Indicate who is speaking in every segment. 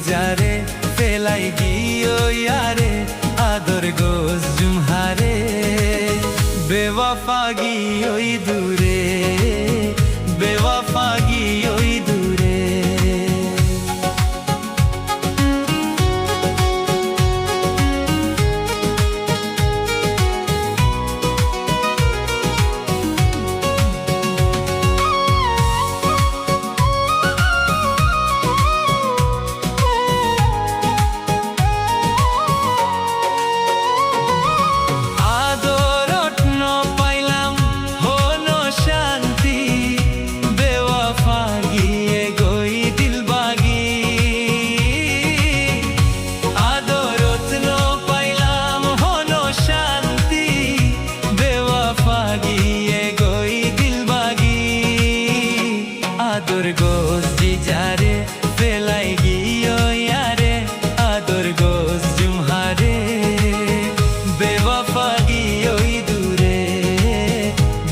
Speaker 1: যারে ফেলাই গিয়ে ইয়ারে আদর গোস জুমহারে বেওয়াফা গিয়ে দূরে বেওয়াফা গিয়ে দূরে আদর গোস যারে ফেলাই গিয়ে ইয়ারে আদর গোস জুমহারে বেওয়াফা গিয়ে দূরে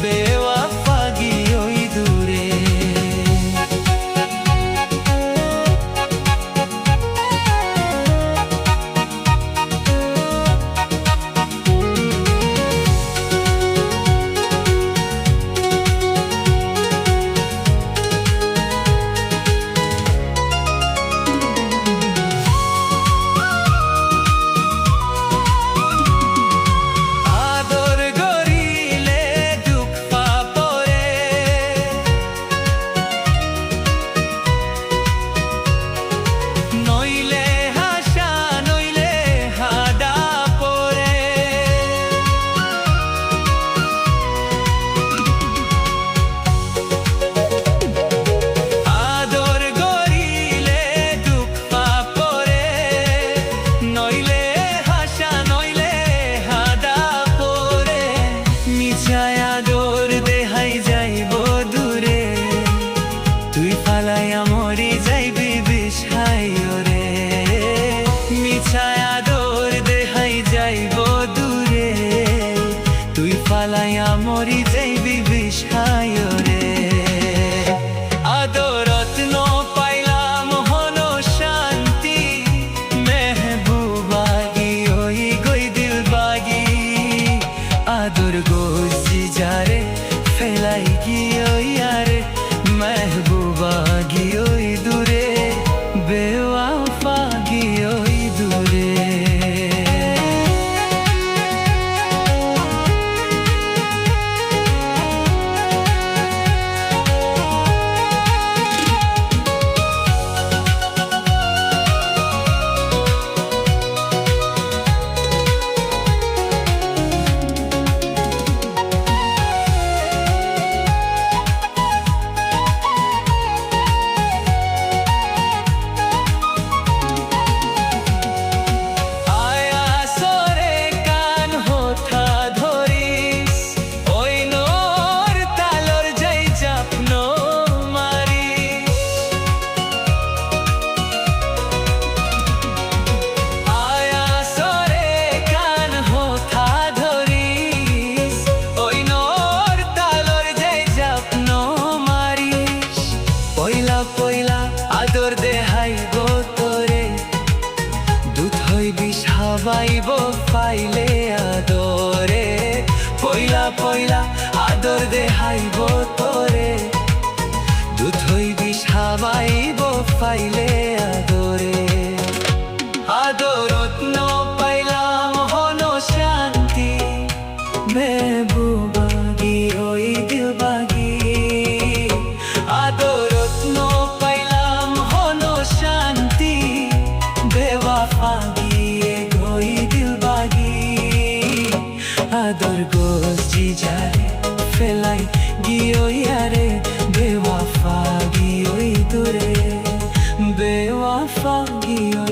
Speaker 1: বেওয়াফা গিয়ে দূরে মরি যাইবি বিষাইও রে মিছায় আদর দেহাই যাইব দূরে তুই ফালাইয়া মরি যাইবি বিষাইও রে আদরত ন পাইলাম হন শান্তি মেহবুবাগি ওই গই দিল বাগি আদর গোসি যারে ফেলাই গিয়ে ইয়ারে মেহবুবা গিয়ে দূরে বেওয়াফা গিয়ে দূরে আদর দেহাইব তোরে দুধ হইবি সাবাইব পাইলে আদরে পয়লা পয়লা আদর দেহাইব তোরে দুধ হইবি সাবাইব পাইলে আদরে আদরত ন পাইলাম হন শান্তি মেহবুবাগি ওই দিল বাগি আদরত ন আদর গোসি যারে ফেলাই গিয়ে ইয়ারে বেওয়াফা গিয়ে দূরে বেওয়াফা গিয়ে